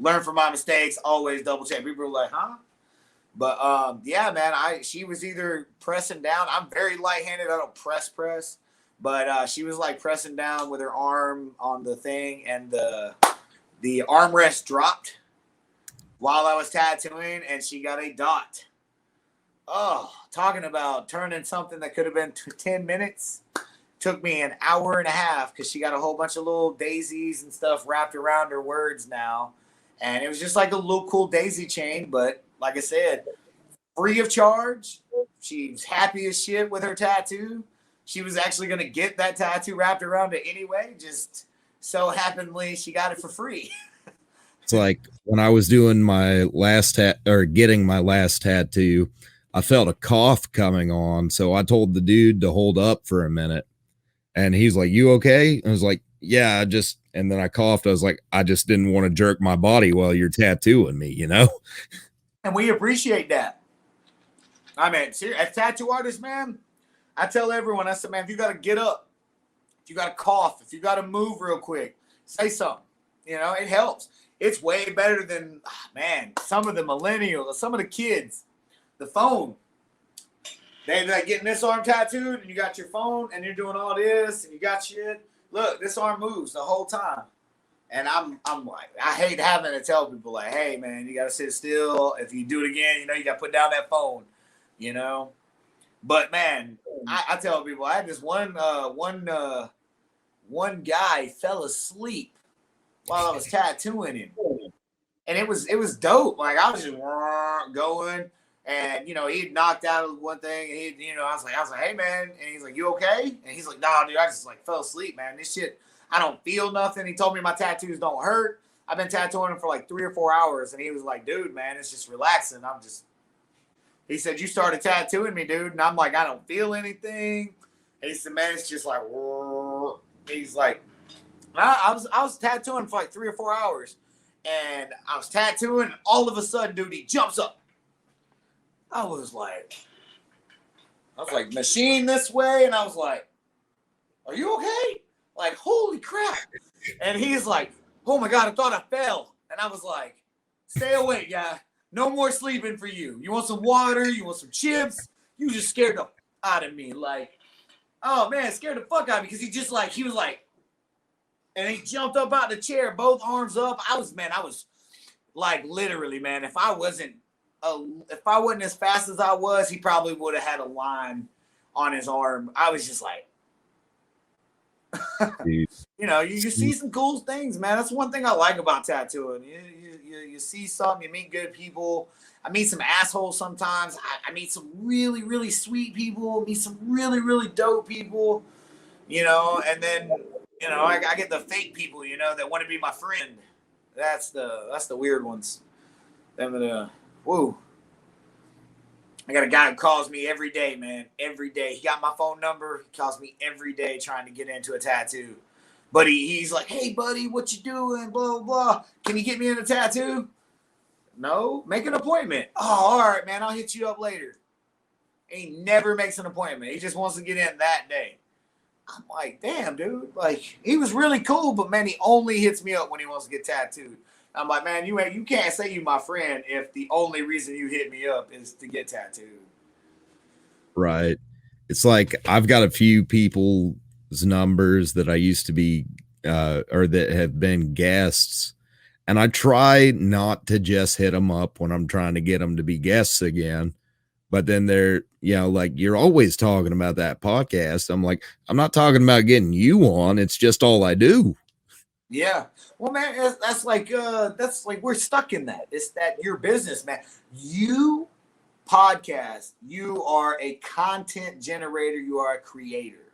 learn from my mistakes, always double check. People are like, huh? But yeah, man, she was either pressing down. I'm very light-handed. I don't press. But she was like pressing down with her arm on the thing, and the armrest dropped while I was tattooing, and she got a dot. Oh, talking about turning something that could have been 10 minutes. Took me an hour and a half because she got a whole bunch of little daisies and stuff wrapped around her words now. And it was just like a little cool daisy chain. But like I said, free of charge. She's happy as shit with her tattoo. She was actually going to get that tattoo wrapped around it anyway. Just so happenly she got it for free. It's like when I was doing my last getting my last tattoo, I felt a cough coming on. So I told the dude to hold up for a minute. And he's like, "You okay?" And I was like, "Yeah, and then I coughed. I was like, "I just didn't want to jerk my body while you're tattooing me, you know?" And we appreciate that. I mean, as tattoo artists, man, I tell everyone, I said, man, if you got to get up, if you got to cough, if you got to move real quick, say something. You know, it helps. It's way better than, man, some of the millennials, some of the kids, the phone. They like getting this arm tattooed and you got your phone and you're doing all this and you got shit. Look, this arm moves the whole time. And I'm like, I hate having to tell people like, hey, man, you got to sit still. If you do it again, you know, you got to put down that phone, you know. But, man, I tell people, I had this one guy fell asleep while I was tattooing him. And it was dope. Like, I was just going. And, you know, he knocked out one thing. And he, you know, I was like, hey, man. And he's like, you okay? And he's like, nah, dude, I just, like, fell asleep, man. This shit, I don't feel nothing. He told me my tattoos don't hurt. I've been tattooing him for, like, 3 or 4 hours. And he was like, dude, man, it's just relaxing. He said, you started tattooing me, dude. And I'm like, I don't feel anything. And he said, man, it's just like, whoa. He's like, I was tattooing for, like, 3 or 4 hours. And I was tattooing. And all of a sudden, dude, he jumps up. I was like, machine this way. And I was like, are you okay? Like, holy crap. And he's like, oh my God, I thought I fell. And I was like, stay awake, guy. No more sleeping for you. You want some water? You want some chips? You just scared the out of me. Like, oh man, scared the fuck out of me. Because he was like, and he jumped up out the chair, both arms up. I was like, literally, man, if I wasn't as fast as I was, he probably would have had a line on his arm. I was just like, you know, you see some cool things, man. That's one thing I like about tattooing. You see something, you meet good people. I meet some assholes sometimes. I meet some really, really sweet people, meet some really, really dope people, you know, and then, you know, I get the fake people, you know, that want to be my friend. That's the weird ones. Woo. I got a guy who calls me every day, man. Every day. He got my phone number. He calls me every day trying to get into a tattoo. But he's like, hey, buddy, what you doing? Blah, blah, blah. Can you get me in a tattoo? No. Make an appointment. Oh, all right, man. I'll hit you up later. He never makes an appointment. He just wants to get in that day. I'm like, damn, dude. Like, he was really cool, but, man, he only hits me up when he wants to get tattooed. I'm like, man, you can't say you my friend if the only reason you hit me up is to get tattooed. Right. It's like I've got a few people's numbers that I used to be or that have been guests, and I try not to just hit them up when I'm trying to get them to be guests again. But then they're, you know, like, you're always talking about that podcast. I'm like, I'm not talking about getting you on. It's just all I do. Yeah. Well, man, that's like we're stuck in that. It's that your business, man. You podcast, you are a content generator, you are a creator.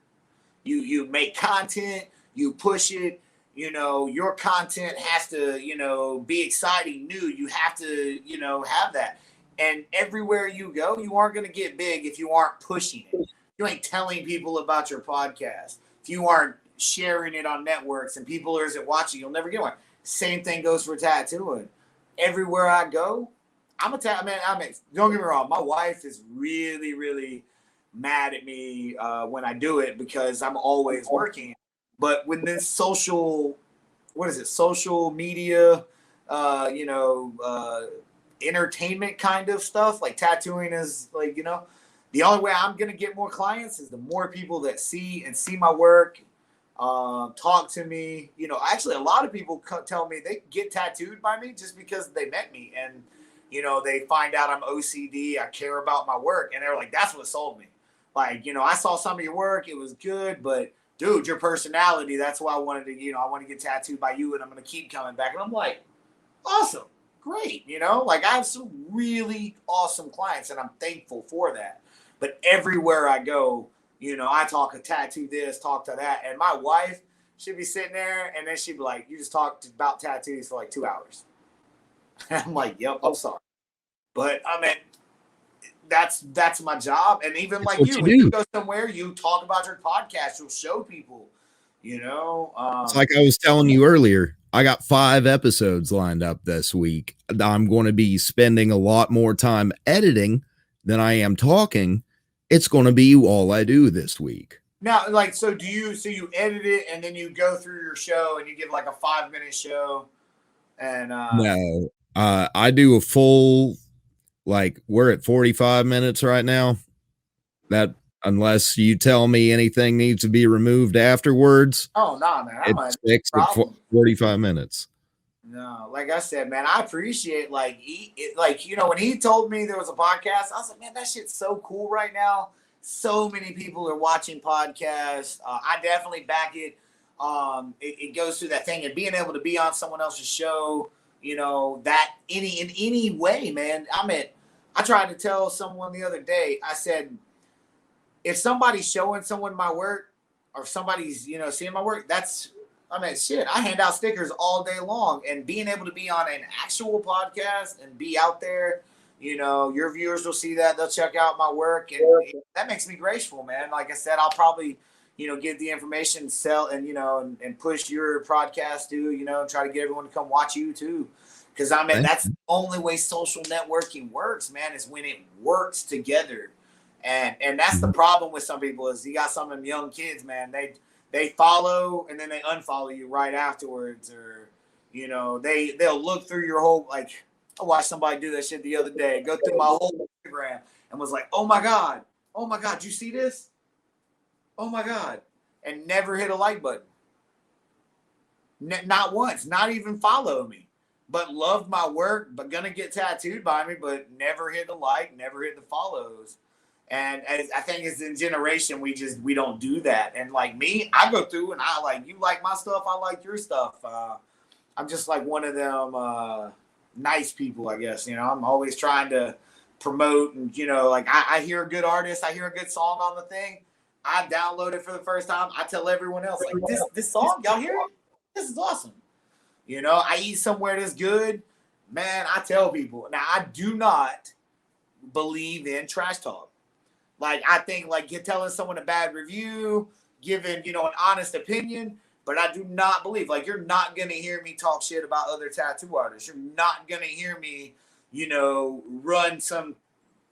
You make content, you push it, you know, your content has to, you know, be exciting, new. You have to, you know, have that. And everywhere you go, you aren't going to get big if you aren't pushing it. You ain't telling people about your podcast. If you aren't sharing it on networks and people isn't watching, you'll never get one. Same thing goes for tattooing. Everywhere I go, don't get me wrong, my wife is really, really mad at me when I do it because I'm always working. But when this social media, entertainment kind of stuff, like tattooing is like, you know, the only way I'm going to get more clients is the more people that see my work, talk to me. You know, actually a lot of people tell me they get tattooed by me just because they met me and, you know, they find out I'm OCD, I care about my work, and they're like, that's what sold me. Like, you know, I saw some of your work, it was good, but dude, your personality, that's why I wanted to, you know, I want to get tattooed by you and I'm going to keep coming back. And I'm like, awesome, great. You know, like I have some really awesome clients, and I'm thankful for that. But everywhere I go, you know, I talk a tattoo this, talk to that, and my wife, she'd be sitting there, and then she'd be like, "You just talked about tattoos for like 2 hours." And I'm like, "Yep, I'm sorry," but I mean, that's my job. And even It's like what you, you when you do. go somewhere, you talk about your podcast, you'll show people, you know. It's like I was telling you earlier. I got 5 episodes lined up this week. I'm going to be spending a lot more time editing than I am talking. It's going to be all I do this week. Now, like, so you edit it and then you go through your show and you give like a 5 minute show and No, I do a full, like, we're at 45 minutes right now. That, unless you tell me anything needs to be removed afterwards, oh no, man, I'm it's a fixed at problem. 45 minutes. No, like I said, man, I appreciate like like you know when he told me there was a podcast, I was like, man, that shit's so cool right now. So many people are watching podcasts. I definitely back it. It goes through that thing and being able to be on someone else's show, you know, that in any way, man. I mean, I tried to tell someone the other day. I said, if somebody's showing someone my work, or if somebody's you know seeing my work, that's I mean, shit, I hand out stickers all day long, and being able to be on an actual podcast and be out there, you know, your viewers will see that, they'll check out my work, and that makes me grateful, man. Like I said, I'll probably, you know, give the information, sell, and you know, and push your podcast too, you know, and try to get everyone to come watch you too, because I mean, Thank that's you. the only way social networking works, man, is when it works together, and that's the Mhm. problem with some people is you got some of them young kids, man, they follow and then they unfollow you right afterwards, or you know they'll look through your whole like I watched somebody do that shit the other day, go through my whole Instagram and was like, oh my god, you see this, oh my god, and never hit a like button, not once, not even follow me, but loved my work, but gonna get tattooed by me, but never hit the like, never hit the follows. And I think as in generation, we don't do that. And like me, I go through and I like you like my stuff, I like your stuff. I'm just like one of them nice people, I guess. You know, I'm always trying to promote and you know, like I hear a good artist, I hear a good song on the thing, I download it for the first time. I tell everyone else like this song, y'all hear it? This is awesome. You know, I eat somewhere that's good, man. I tell people now I do not believe in trash talk. Like I think like you're telling someone a bad review, giving you know an honest opinion, but I do not believe like you're not gonna hear me talk shit about other tattoo artists. You're not gonna hear me, you know, run some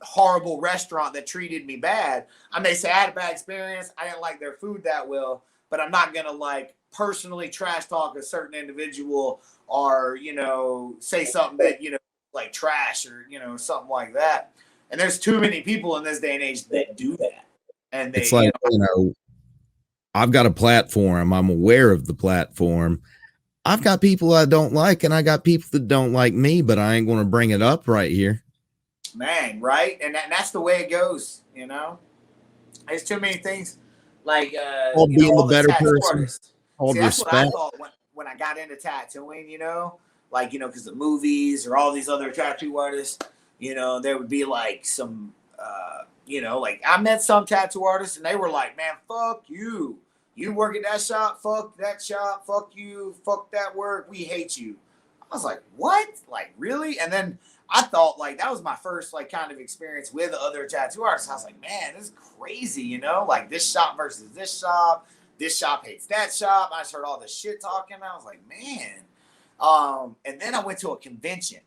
horrible restaurant that treated me bad. I may say I had a bad experience. I didn't like their food that well, but I'm not gonna like personally trash talk a certain individual or you know say something that you know like trash or you know something like that. And there's too many people in this day and age that do that. And they, It's like, I've got a platform. I'm aware of the platform. I've got people I don't like, and I got people that don't like me, but I ain't going to bring it up right here. man, right? And that's the way it goes, you know? There's too many things like, All you know, being the all the better tattoo person, artists. See, called that's what I respect. thought when I got into tattooing, you know? Like, you know, because the movies or all these other tattoo artists, you know, there would be like some, you know, like I met some tattoo artists and they were like, man, fuck you. You work at that shop, fuck you, fuck that work, we hate you. I was like, what? Like, really? And then I thought like that was my first like kind of experience with other tattoo artists. I was like, man, this is crazy, you know, like this shop versus this shop hates that shop. I just heard all this shit talking. I was like, man. And then I went to a convention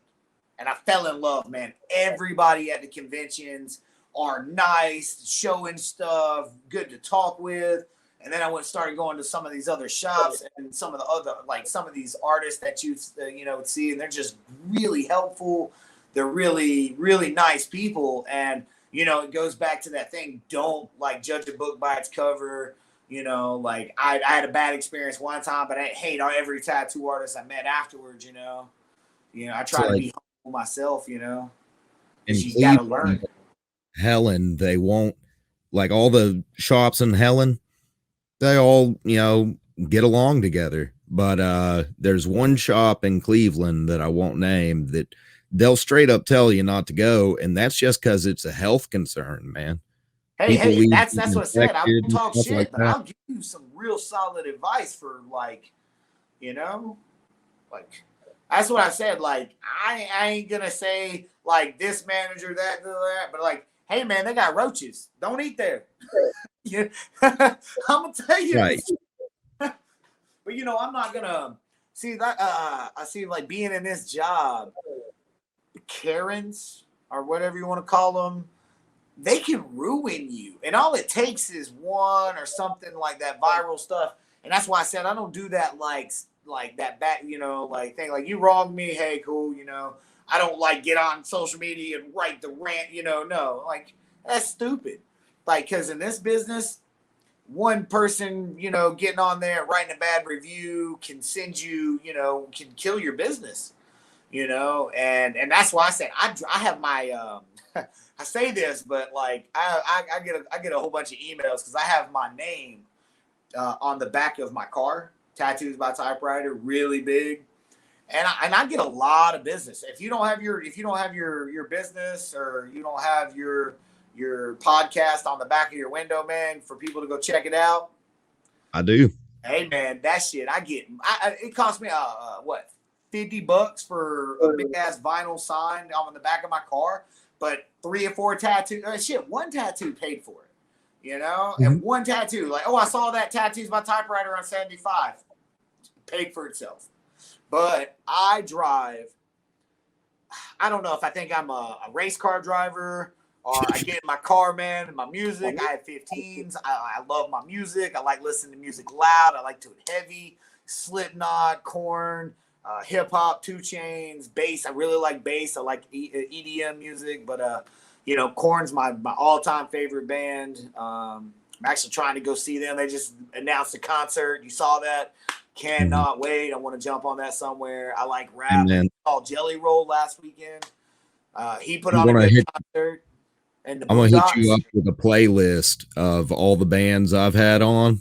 and I fell in love, man. Everybody at the conventions are nice, showing stuff, good to talk with. And then I went started going to some of these other shops and some of the other like some of these artists that you know see, and they're just really helpful. They're really nice people, and you know it goes back to that thing. Don't like judge a book by its cover. You know, like I had a bad experience one time, but I hate every tattoo artist I met afterwards. You know, I It's try to like be humble myself. You know, in because you got to Cleveland, learn. Helen, they won't, like, all the shops in Helen, they all, get along together. but there's one shop in Cleveland that I won't name that they'll straight up tell you not to go, and that's just because it's a health concern, man. People Hey, leave that's what I said. I infected won't and talk stuff like shit, but that. I'll give you some real solid advice for like, you know, like that's what I said. Like I ain't gonna say like this manager that, but like, hey man, they got roaches. Don't eat there. Yeah, I'm gonna tell you Right. this. But you know, I'm not gonna see that. I see like being in this job, Karens or whatever you want to call them, they can ruin you. And all it takes is one or something like that viral stuff. And that's why I said I don't do that like that back, you know, like thing like you wronged me, hey, cool, you know. I don't like get on social media and write the rant, you know, no. Like that's stupid. Like cuz in this business, one person, you know, getting on there and writing a bad review can send you, you know, can kill your business, you know, and that's why I say I have my I say this, but like I get a whole bunch of emails because I have my name on the back of my car, tattoos by Typewriter, really big, and I get a lot of business. If you don't have your business or you don't have your podcast on the back of your window, man, for people to go check it out. I do. Hey man, that shit I get. It cost me what $50 for a big ass vinyl sign on the back of my car, but 3 or 4 tattoos. Shit, one tattoo paid for it, you know, and one tattoo. Like, oh, I saw that tattoos by Typewriter on 75, paid for itself. But I drive. I don't know if I think I'm a race car driver or I get in my car, man, and my music. I have 15s. I love my music. I like listening to music loud. I like to it heavy. Slipknot, Korn, hip hop, 2 Chainz, bass. I really like bass. I like EDM music, but you know, Korn's my all time favorite band. I'm actually trying to go see them. They just announced a concert. You saw that? Cannot wait. I want to jump on that somewhere. I like rap. I saw Jelly Roll last weekend. He put on a good concert. And I'm gonna hit you up with a playlist of all the bands I've had on.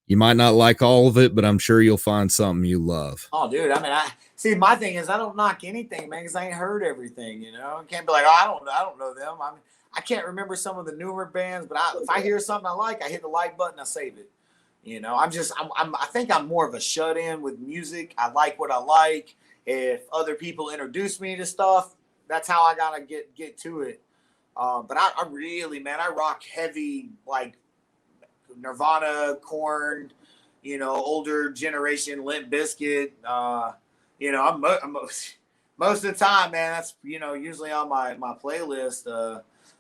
You might not like all of it, but I'm sure you'll find something you love. Oh, dude. I mean, I see. My thing is, I don't knock anything, man, because I ain't heard everything. You know, I can't be like, oh, I don't know them. I mean, I can't remember some of the newer bands, but if I hear something I like, I hit the like button, I save it. You know, I think I'm more of a shut in with music. I like what I like. If other people introduce me to stuff, that's how I gotta get to it. But I really, man, I rock heavy like Nirvana, Korn, you know, older generation, Limp Bizkit. You know, I'm most of the time, man. That's, you know, usually on my playlist.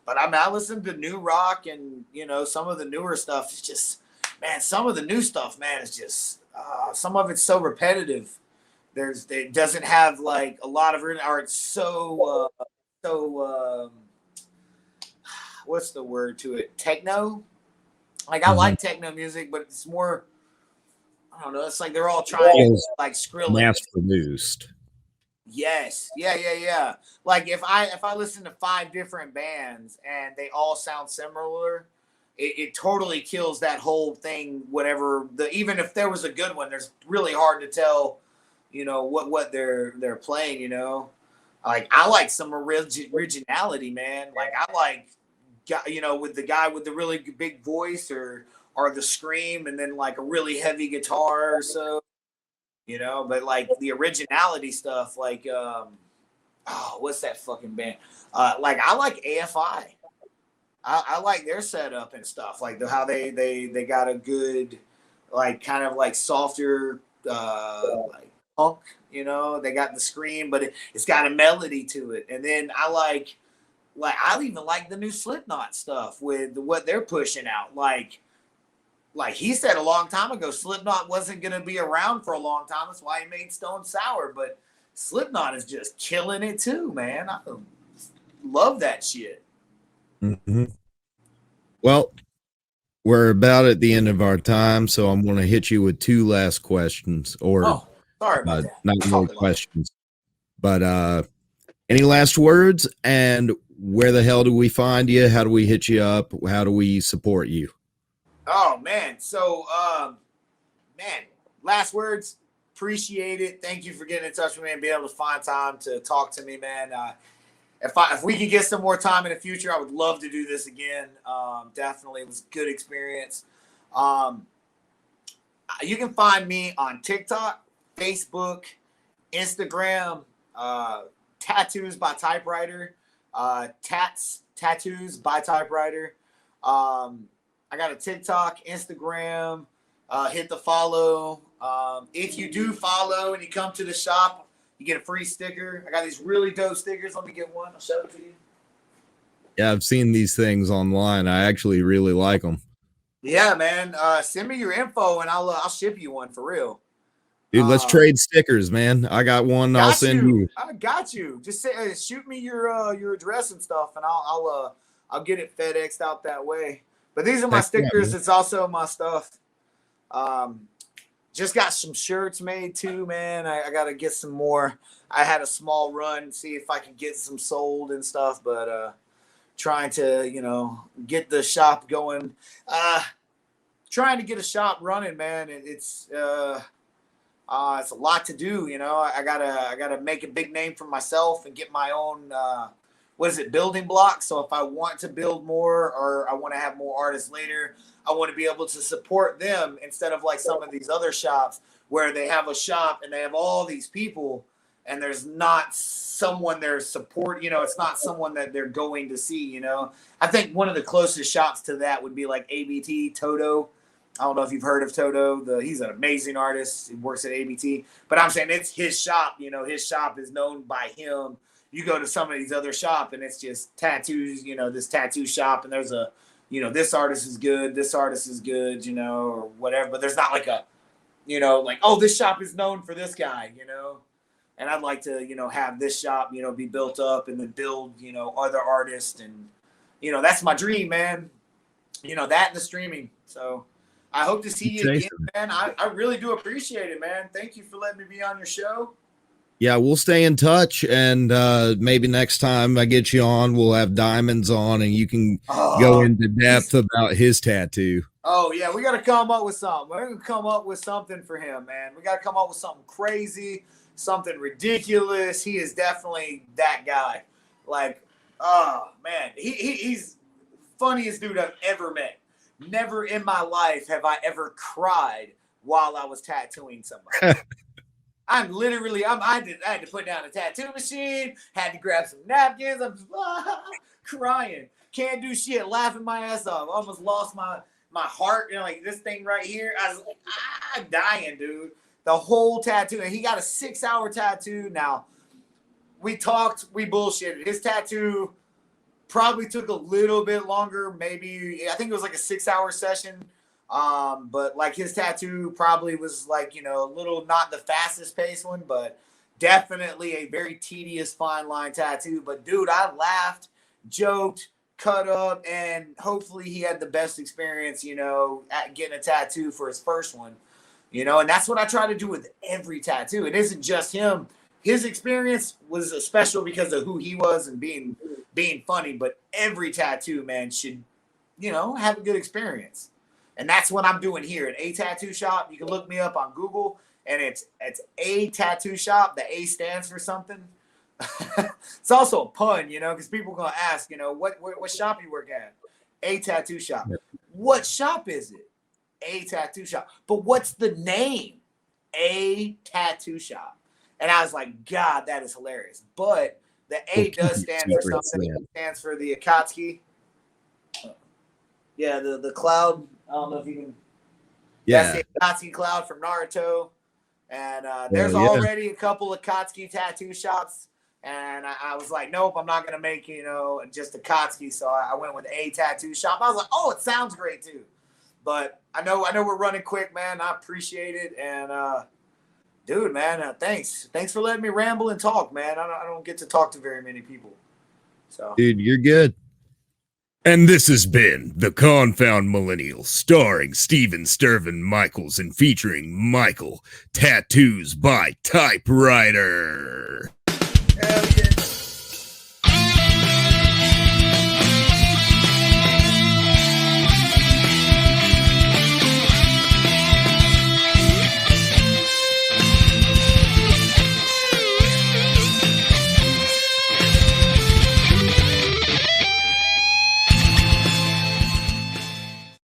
But I mean, I listen to new rock and, you know, some of the newer stuff is just, man. Some of the new stuff, man, is just some of it's so repetitive. It doesn't have like a lot of, or it's so what's the word to it? Techno. Like I like techno music, but it's more, I don't know. It's like they're all trying to like Skrillex. Mass produced. Yes. Yeah. Like if I listen to 5 different bands and they all sound similar, it totally kills that whole thing. Whatever even if there was a good one, there's really hard to tell, you know, what they're playing. You know, like I like some originality, man. Like I like, you know, with the guy with the really big voice or the scream and then like a really heavy guitar or so, you know, but like the originality stuff, like what's that fucking band? Like I like AFI. I like their setup and stuff, like how they got a good, like kind of like softer like punk, you know, they got the scream, but it's got a melody to it. And then I even like the new Slipknot stuff with what they're pushing out. Like he said a long time ago, Slipknot wasn't going to be around for a long time. That's why he made Stone Sour. But Slipknot is just killing it too, man. I love that shit. Mm-hmm. Well, we're about at the end of our time, so I'm going to hit you with 2 last questions, or sorry about that. Not really questions, but any last words? And where the hell do we find you? How do we hit you up? How do we support you? Oh man, so man, last words. Appreciate it. Thank you for getting in touch with me and being able to find time to talk to me, man. If we can get some more time in the future, I would love to do this again. Definitely, it was a good experience. You can find me on TikTok, Facebook, Instagram, Tattoos by Typewriter, Tattoos by Typewriter. I got a TikTok, Instagram. Hit the follow. If you do follow and you come to the shop, you get a free sticker. I got these really dope stickers. Let me get one. I'll show it to you. Yeah, I've seen these things online. I actually really like them. Yeah, man. Send me your info and I'll ship you one for real. Dude, let's trade stickers, man. I got one. I'll send you. I got you. Just shoot me your address and stuff, and I'll get it FedExed out that way. But these are my stickers. It's also my stuff. Just got some shirts made too, man. I got to get some more. I had a small run, see if I can get some sold and stuff, but trying to, get the shop going. Trying to get a shop running, man. It's a lot to do, I gotta make a big name for myself and get my own, building blocks. So if I want to build more or I want to have more artists later, I want to be able to support them instead of like some of these other shops where they have a shop and they have all these people and there's not someone they're support, it's not someone that they're going to see, I think one of the closest shops to that would be like ABT, Toto. I don't know if you've heard of Toto. He's an amazing artist. He works at ABT. But I'm saying it's his shop. His shop is known by him. You go to some of these other shops, and it's just tattoos, this tattoo shop. And there's this artist is good. This artist is good, or whatever. But there's not like a, this shop is known for this guy, And I'd like to, have this shop, be built up and then build, other artists. And, that's my dream, man. That and the streaming. So I hope to see you again, man. I really do appreciate it, man. Thank you for letting me be on your show. Yeah, we'll stay in touch, and maybe next time I get you on, we'll have Diamonds on, and you can go into depth about his tattoo. Oh, yeah, we got to come up with something. We're going to come up with something for him, man. We got to come up with something crazy, something ridiculous. He is definitely that guy. Like, oh, man, he's funniest dude I've ever met. Never in my life have I ever cried while I was tattooing somebody. I had to put down a tattoo machine, had to grab some napkins. I'm just crying. Can't do shit, laughing my ass off. Almost lost my heart. Like this thing right here. I was like, dying, dude. The whole tattoo. And he got a 6-hour tattoo. Now, we talked, we bullshitted. His tattoo probably took a little bit longer. Maybe, I think it was like a 6-hour session. But like his tattoo probably was like, a little, not the fastest paced one, but definitely a very tedious fine line tattoo. But dude, I laughed, joked, cut up, and hopefully he had the best experience, at getting a tattoo for his first one, and that's what I try to do with every tattoo. It isn't just him. His experience was special because of who he was and being funny, but every tattoo, man, should, have a good experience. And that's what I'm doing here at A Tattoo Shop. You can look me up on Google, and it's A Tattoo Shop. The A stands for something. It's also a pun, because people are going to ask, what shop you work at? A Tattoo Shop. What shop is it? A Tattoo Shop. But what's the name? A Tattoo Shop. And I was like, God, that is hilarious. But the A does stand for something. It stands for the Akatsuki. Yeah, the cloud. I don't know if you can. Yeah. That's the Akatsuki cloud from Naruto. And there's already a couple of Akatsuki tattoo shops. And I was like, nope, I'm not going to make, just Akatsuki. So I went with A Tattoo Shop. I was like, oh, it sounds great too. But I know we're running quick, man. I appreciate it. And, dude, man, thanks. Thanks for letting me ramble and talk, man. I don't get to talk to very many people. So, dude, you're good. And this has been the Confound Millennial, starring Steven Stirvin Michaels and featuring Michael, Tattoos by Typewriter. Hell yeah.